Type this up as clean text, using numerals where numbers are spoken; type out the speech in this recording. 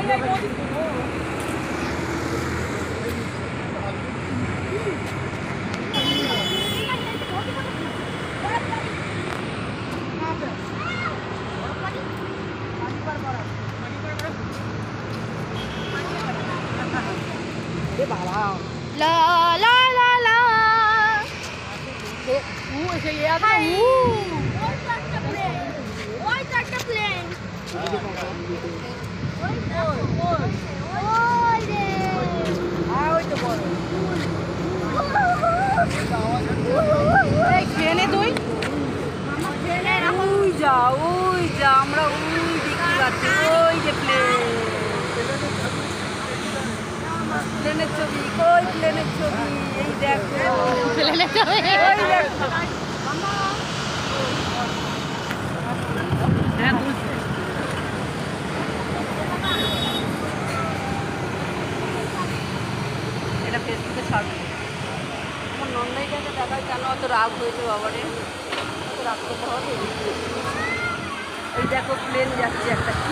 La la la la. Hi. Why start the plane? ট্রেনে তুই ওই যা আমরা ওই দেখতে পাচ্ছি ওই যে প্লেনের ছবি কই প্লেনের ছবি এই দেখো প্লেনের ছবি ওই দেখো হ্যাঁ তুলছে এটা ফেসবুকে ছাড়বে আমার নন্দাইটাকে দেখায় কেন অত রাগ হয়েছে বাবারে অত রাগ করতে হবে এই দেখো প্লেন যাচ্ছে একটা কি